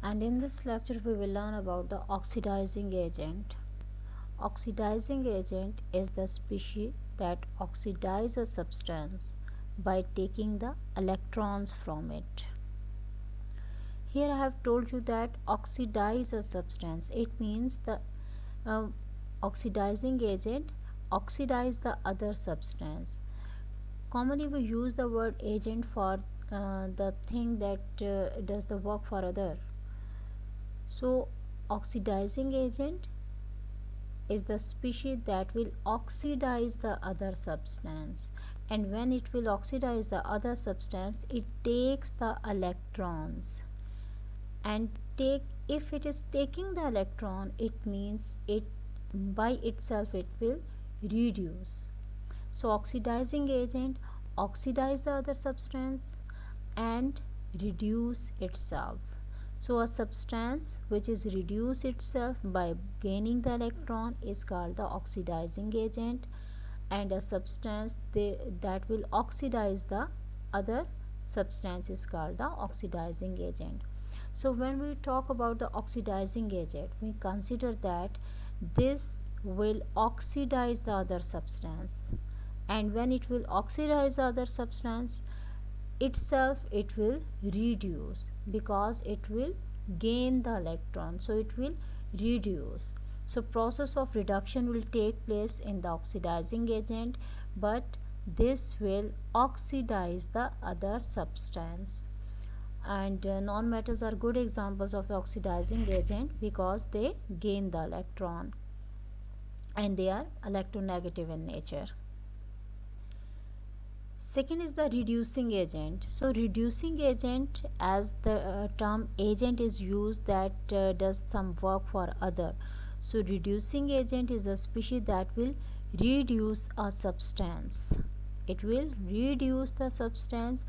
And in this lecture we will learn about the oxidizing agent. Oxidizing agent is the species that oxidize a substance by taking the electrons from it. Here I have told you that oxidize a substance. It means the uh, oxidizing agent oxidize the other substance. Commonly we use the word agent for the thing that does the work for other. So oxidizing agent is the species that will oxidize the other substance, and when it will oxidize the other substance it takes the electrons, and take if it is taking the electron it means it by itself it will reduce. So oxidizing agent oxidize the other substance and reduce itself. So a substance which is reduce itself by gaining the electron is called the oxidizing agent, and a substance that will oxidize the other substance is called the oxidizing agent. So when we talk about the oxidizing agent, we consider that this will oxidize the other substance, and when it will oxidize the other substance itself it will reduce because it will gain the electron, so it will reduce. So process of reduction will take place in the oxidizing agent, but this will oxidize the other substance. And non-metals are good examples of the oxidizing agent because they gain the electron and they are electronegative in nature. Second is the reducing agent. So reducing agent, as the term agent is used that does some work for other. So reducing agent is a species that will reduce a substance. It will reduce the substance,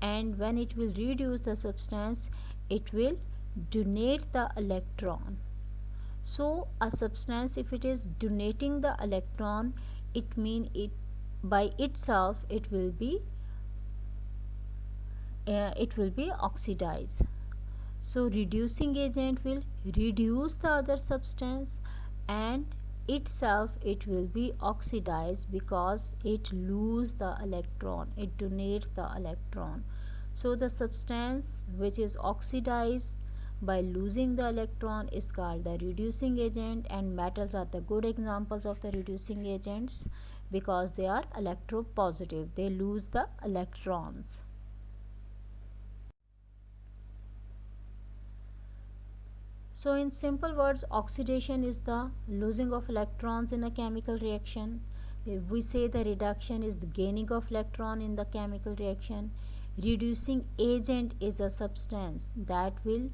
and when it will reduce the substance it will donate the electron. So a substance if it is donating the electron it means it by itself it will be oxidized. So reducing agent will reduce the other substance and itself it will be oxidized because it lose the electron, it donates the electron. So the substance which is oxidized by losing the electron is called the reducing agent, and metals are the good examples of the reducing agents because they are electropositive, they lose the electrons. So in simple words, oxidation is the losing of electrons in a chemical reaction. If we say the reduction is the gaining of electron in the chemical reaction. Reducing agent is a substance that will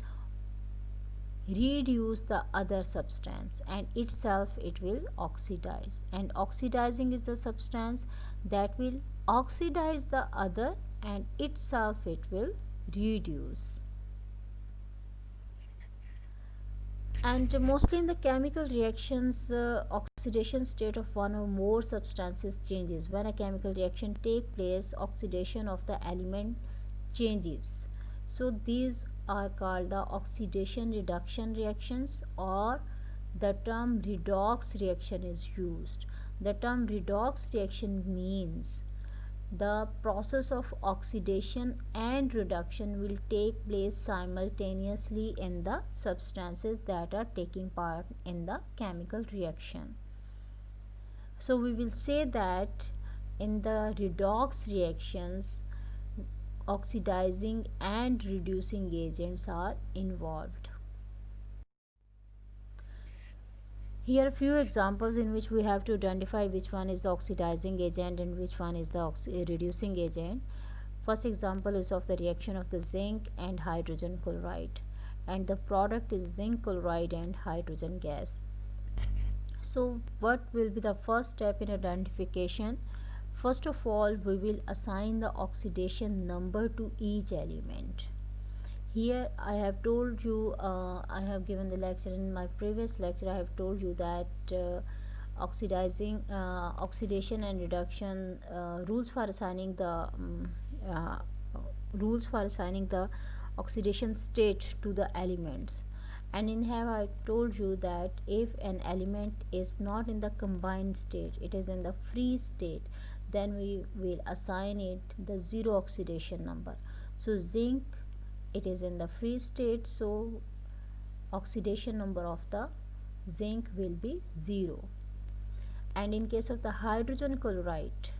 reduce the other substance and itself it will oxidize, and oxidizing is a substance that will oxidize the other and itself it will reduce. And mostly in the chemical reactions oxidation state of one or more substances changes. When a chemical reaction take place oxidation of the element changes. So these are called the oxidation reduction reactions, or the term redox reaction is used. The term redox reaction means the process of oxidation and reduction will take place simultaneously in the substances that are taking part in the chemical reaction. So we will say that in the redox reactions oxidizing and reducing agents are involved. Here are few examples in which we have to identify which one is the oxidizing agent and which one is the reducing agent. First example is of the reaction of the zinc and hydrogen chloride, and the product is zinc chloride and hydrogen gas. So what will be the first step in identification? First of all, we will assign the oxidation number to each element. Here I have told you, I have given the lecture in my previous lecture, I have told you that oxidation and reduction rules for assigning the oxidation state to the elements. And in here I told you that if an element is not in the combined state, it is in the free state, then we will assign it the zero oxidation number. So zinc, it is in the free state, so oxidation number of the zinc will be 0. And in case of the hydrogen chloride,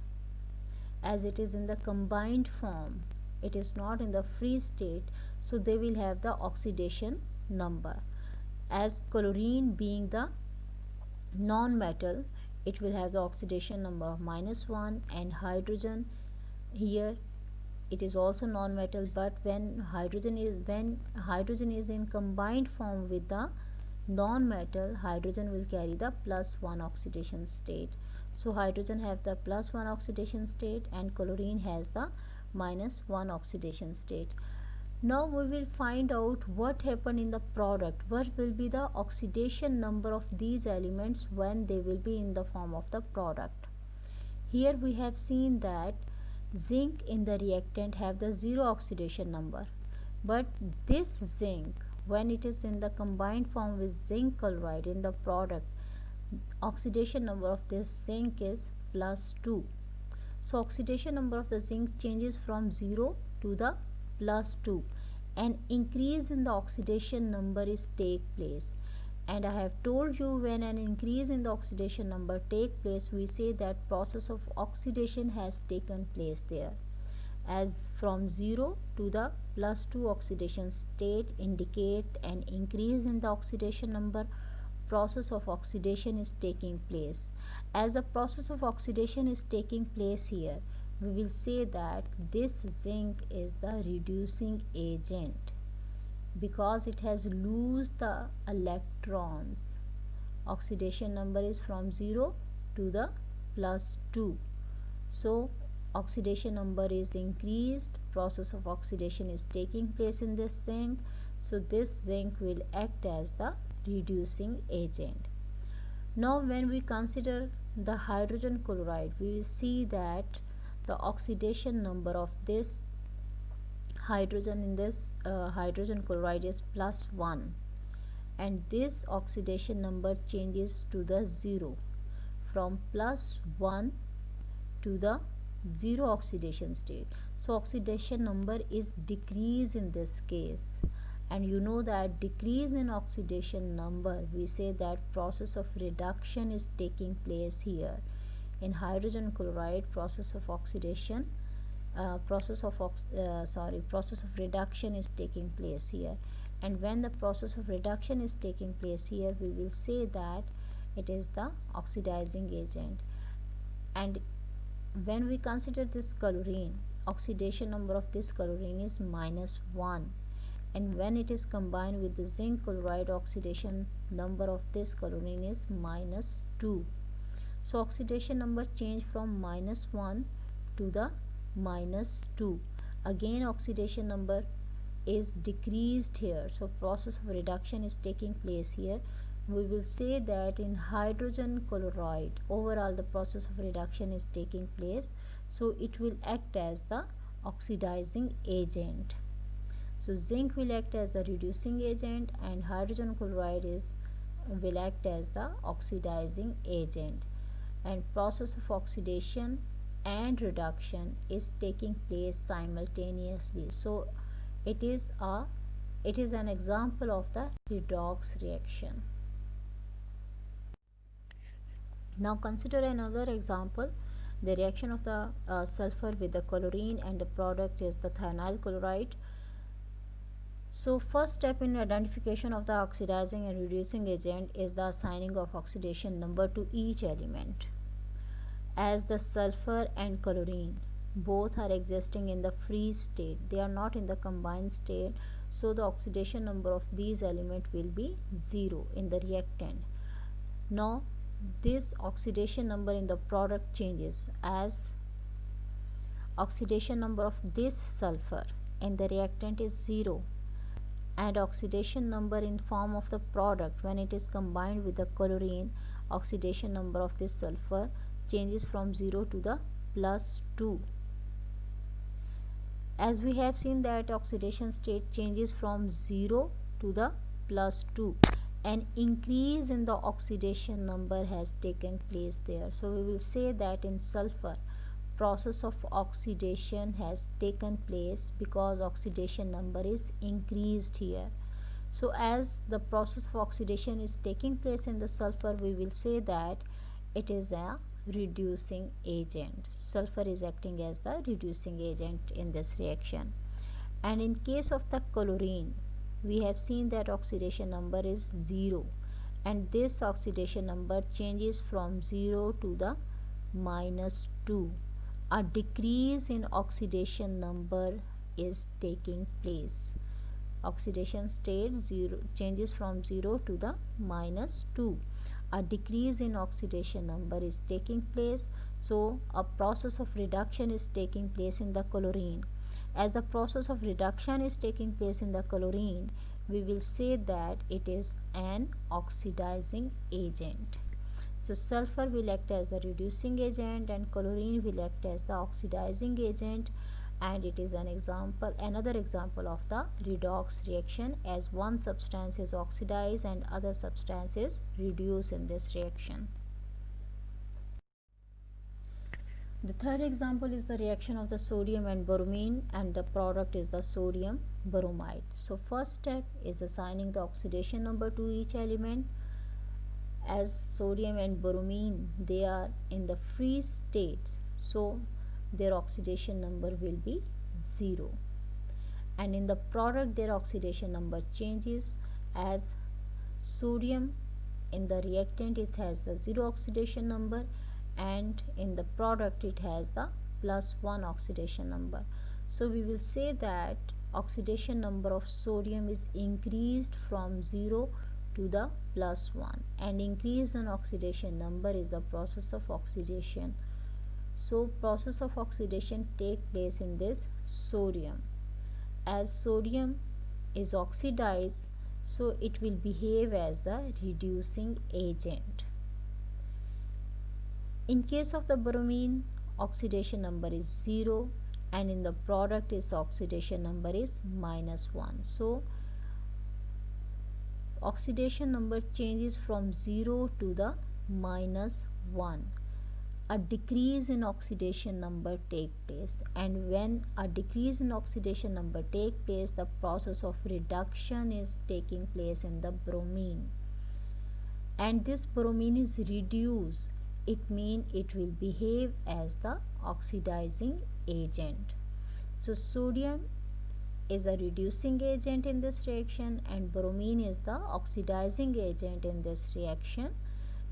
as it is in the combined form, it is not in the free state, so they will have the oxidation number. As chlorine being the non-metal, it will have the oxidation number of -1, and hydrogen here, it is also non-metal, but when hydrogen is in combined form with the non-metal, hydrogen will carry the +1 oxidation state. So hydrogen have the +1 oxidation state and chlorine has the -1 oxidation state. Now we will find out what happened in the product, what will be the oxidation number of these elements when they will be in the form of the product. Here we have seen that zinc in the reactant have the 0 oxidation number, but this zinc, when it is in the combined form with zinc chloride in the product, oxidation number of this zinc is +2. So oxidation number of the zinc changes from 0 to the +2. An increase in the oxidation number is take place, and I have told you when an increase in the oxidation number take place, we say that process of oxidation has taken place there. As from 0 to the +2 oxidation state indicate an increase in the oxidation number, process of oxidation is taking place. As the process of oxidation is taking place here, we will say that this zinc is the reducing agent because it has lost the electrons. Oxidation number is from 0 to the +2. So oxidation number is increased, process of oxidation is taking place in this zinc, so this zinc will act as the reducing agent. Now when we consider the hydrogen chloride, we will see that the oxidation number of this hydrogen in this hydrogen chloride is +1, and this oxidation number changes to the 0, from +1 to the 0 oxidation state. So oxidation number is decreased in this case, and you know that decrease in oxidation number, we say that process of reduction is taking place here. In hydrogen chloride, process of oxidation process of reduction is taking place here, and when the process of reduction is taking place here, we will say that it is the oxidizing agent. And when we consider this chlorine, oxidation number of this chlorine is -1, and when it is combined with the zinc chloride, oxidation number of this chlorine is -2. So oxidation number change from -1 to the -2. Again oxidation number is decreased here, so process of reduction is taking place here. We will say that in hydrogen chloride overall the process of reduction is taking place, so it will act as the oxidizing agent. So zinc will act as the reducing agent and hydrogen chloride will act as the oxidizing agent, and process of oxidation and reduction is taking place simultaneously. So it is an example of the redox reaction. Now consider another example, the reaction of the sulfur with the chlorine, and the product is the thionyl chloride. So first step in identification of the oxidizing and reducing agent is the assigning of oxidation number to each element. As the sulfur and chlorine both are existing in the free state, they are not in the combined state, so the oxidation number of these elements will be 0 in the reactant. Now this oxidation number in the product changes, as oxidation number of this sulfur in the reactant is 0, and oxidation number in form of the product when it is combined with the chlorine, oxidation number of this sulfur changes from 0 to the +2. As we have seen that oxidation state changes from 0 to the +2, an increase in the oxidation number has taken place there. So we will say that in sulfur, process of oxidation has taken place because oxidation number is increased here. So as the process of oxidation is taking place in the sulfur, we will say that it is a reducing agent. Sulfur is acting as the reducing agent in this reaction. And in case of the chlorine, we have seen that oxidation number is 0, and this oxidation number changes from 0 to the -2. A decrease in oxidation number is taking place. Oxidation state 0 changes from 0 to the -2. A decrease in oxidation number is taking place. So a process of reduction is taking place in the chlorine. As the process of reduction is taking place in the chlorine, we will say that it is an oxidizing agent. So sulfur will act as the reducing agent and chlorine will act as the oxidizing agent, and it is another example of the redox reaction, as one substance is oxidized and other substance is reduced in this reaction. The third example is the reaction of the sodium and bromine, and the product is the sodium bromide. So first step is assigning the oxidation number to each element. As sodium and bromine, they are in the free states, so their oxidation number will be 0, and in the product their oxidation number changes. As sodium in the reactant, it has the 0 oxidation number, and in the product it has the +1 oxidation number. So we will say that oxidation number of sodium is increased from 0 to the +1, and increase in oxidation number is the process of oxidation. So process of oxidation take place in this sodium. As sodium is oxidized, so it will behave as the reducing agent. In case of the bromine, oxidation number is 0, and in the product its oxidation number is -1. So oxidation number changes from 0 to the -1. A decrease in oxidation number take place, and when a decrease in oxidation number take place, the process of reduction is taking place in the bromine, and this bromine is reduced. It means it will behave as the oxidizing agent. So sodium is a reducing agent in this reaction, and bromine is the oxidizing agent in this reaction.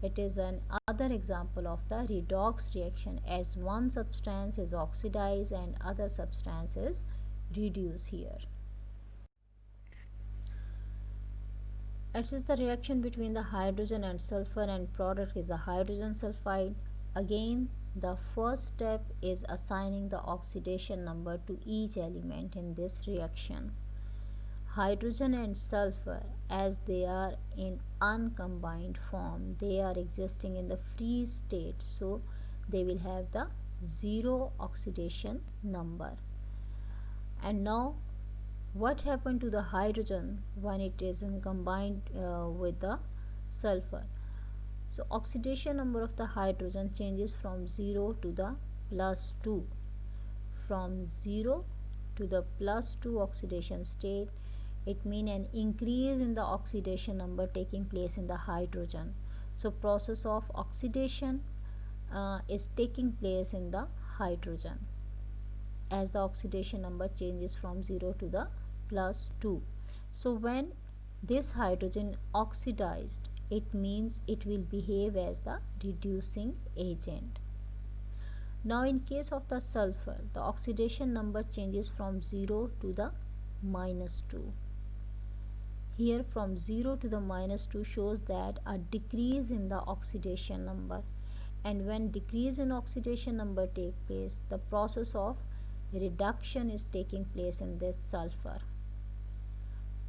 It is another example of the redox reaction, as one substance is oxidized and other substance is reduced here. It is the reaction between the hydrogen and sulfur, and product is the hydrogen sulfide. Again, the first step is assigning the oxidation number to each element in this reaction. Hydrogen and sulfur, as they are in uncombined form, they are existing in the free state, so they will have the 0 oxidation number. And now what happened to the hydrogen when it is combined with the sulfur? So oxidation number of the hydrogen changes from 0 to the +2. From 0 to the +2 oxidation state, it means an increase in the oxidation number taking place in the hydrogen. So process of oxidation is taking place in the hydrogen, as the oxidation number changes from 0 to the +2. So when this hydrogen oxidized, it means it will behave as the reducing agent. Now in case of the sulfur, the oxidation number changes from 0 to the -2. Here from 0 to the -2 shows that a decrease in the oxidation number, and when decrease in oxidation number take place, the process of reduction is taking place in this sulfur.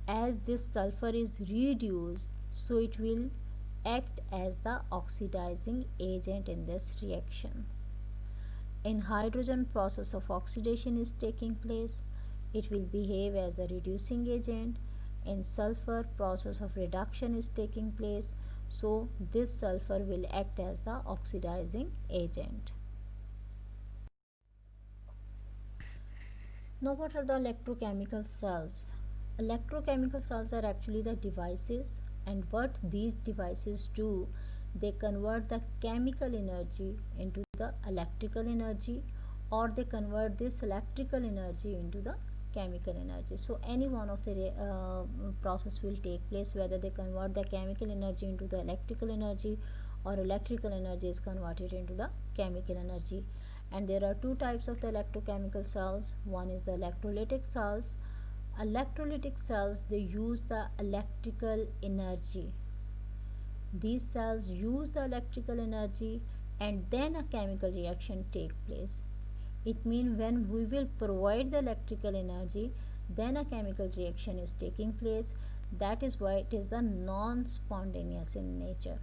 As this sulfur is reduced, so it will act as the oxidizing agent in this reaction. In hydrogen, process of oxidation is taking place. It will behave as a reducing agent. In sulfur, process of reduction is taking place. So this sulfur will act as the oxidizing agent. Now what are the electrochemical cells? Electrochemical cells are actually the devices, and what these devices do, they convert the chemical energy into the electrical energy, or they convert this electrical energy into the chemical energy. So any one of the process will take place, whether they convert the chemical energy into the electrical energy or electrical energy is converted into the chemical energy. And there are two types of the electrochemical cells. One is the electrolytic cells. Electrolytic cells, they use the electrical energy. These cells use the electrical energy and then a chemical reaction take place. It means when we will provide the electrical energy, then a chemical reaction is taking place. That is why it is the non-spontaneous in nature.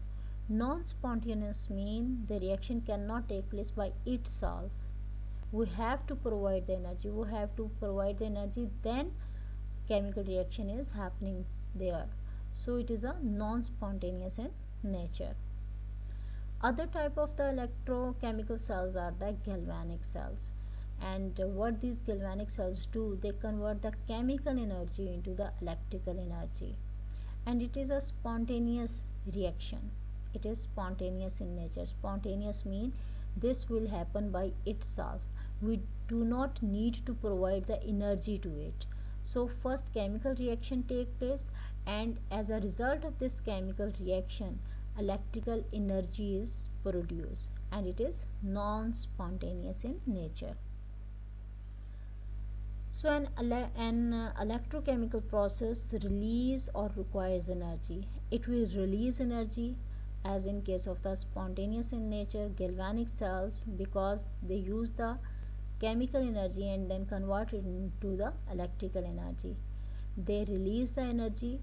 Non-spontaneous means the reaction cannot take place by itself. We have to provide the energy. Then chemical reaction is happening there. So it is a non-spontaneous in nature. Other type of the electrochemical cells are the galvanic cells. And what these galvanic cells do, they convert the chemical energy into the electrical energy. And it is a spontaneous reaction. It is spontaneous in nature. Spontaneous means this will happen by itself. We do not need to provide the energy to it. So first chemical reaction take place, and as a result of this chemical reaction, electrical energy is produced, and it is non-spontaneous in nature. So an electrochemical process release or requires energy. It will release energy, as in case of the spontaneous in nature galvanic cells, because they use the chemical energy and then convert it into the electrical energy. They release the energy.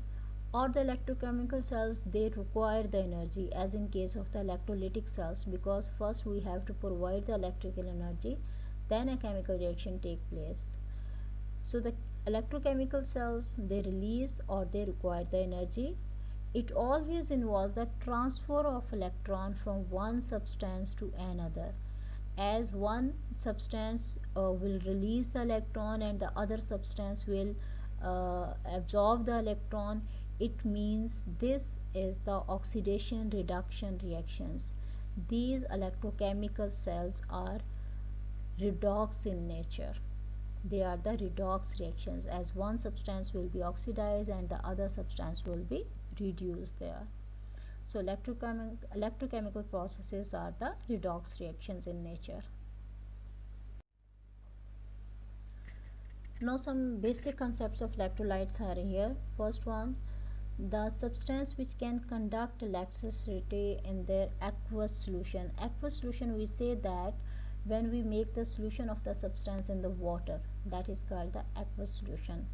Or the electrochemical cells, they require the energy, as in case of the electrolytic cells, because first we have to provide the electrical energy, then a chemical reaction take place. So the electrochemical cells, they release or they require the energy. It always involves the transfer of electron from one substance to another. As one substance will release the electron and the other substance will absorb the electron, it means this is the oxidation reduction reactions. These electrochemical cells are redox in nature. They are the redox reactions, as one substance will be oxidized and the other substance will be reduced there. So electrochemical processes are the redox reactions in nature. Now some basic concepts of electrolytes are here. First one, the substance which can conduct electricity in their aqueous solution. Aqueous solution, we say that when we make the solution of the substance in the water, that is called the aqueous solution.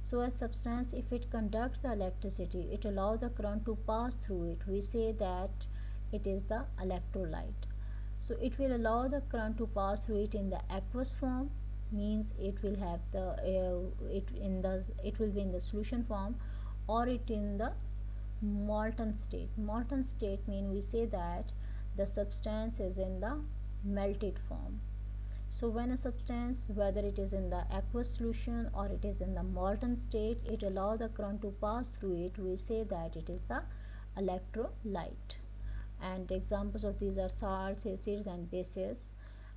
So a substance, if it conducts the electricity, it allows the current to pass through it, we say that it is the electrolyte. So it will allow the current to pass through it in the aqueous form, means it will have the it will be in the solution form, or it in the molten state. Molten state mean we say that the substance is in the melted form. So when a substance, whether it is in the aqueous solution or it is in the molten state, it allows the current to pass through it, we say that it is the electrolyte. And examples of these are salts, acids and bases.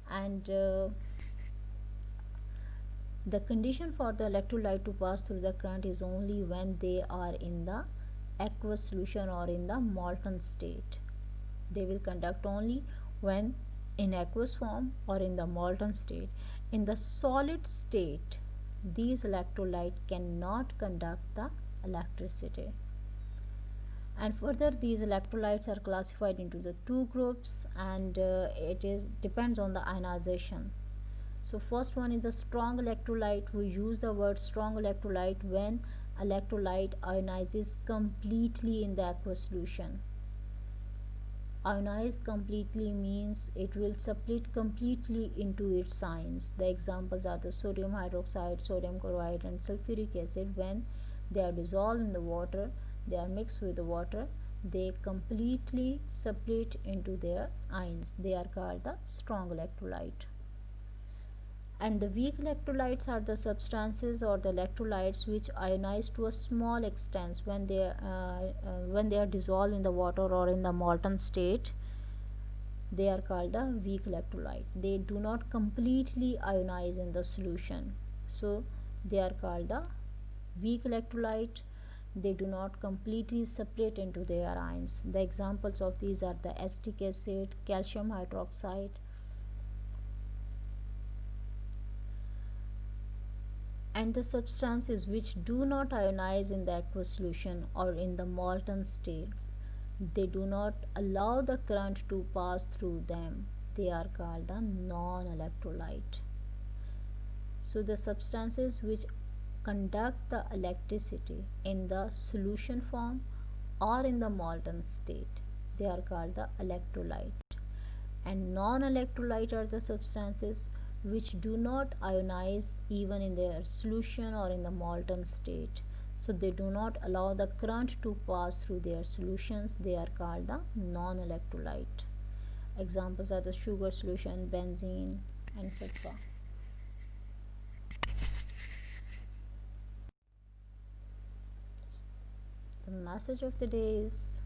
And the condition for the electrolyte to pass through the current is only when they are in the aqueous solution or in the molten state. They will conduct only when in aqueous form or in the molten state. In the solid state, these electrolyte cannot conduct the electricity. And further, these electrolytes are classified into the two groups, and it is depends on the ionization. So first one is the strong electrolyte. We use the word strong electrolyte when electrolyte ionizes completely in the aqueous solution. Ionized completely means it will split completely into its ions. The examples are the sodium hydroxide, sodium chloride, and sulfuric acid. When they are dissolved in the water, they are mixed with the water, they completely split into their ions. They are called the strong electrolyte. And the weak electrolytes are the substances or the electrolytes which ionize to a small extent when they are dissolved in the water or in the molten state. They are called the weak electrolyte. They do not completely ionize in the solution, so they are called the weak electrolyte. They do not completely separate into their ions. The examples of these are the acetic acid, calcium hydroxide. And the substances which do not ionize in the aqueous solution or in the molten state, they do not allow the current to pass through them. They are called the non-electrolyte. So the substances which conduct the electricity in the solution form or in the molten state, they are called the electrolyte. And non-electrolyte are the substances which do not ionize even in their solution or in the molten state, so they do not allow the current to pass through their solutions. They are called the non-electrolyte. Examples are the sugar solution, benzene, etc. The message of the day is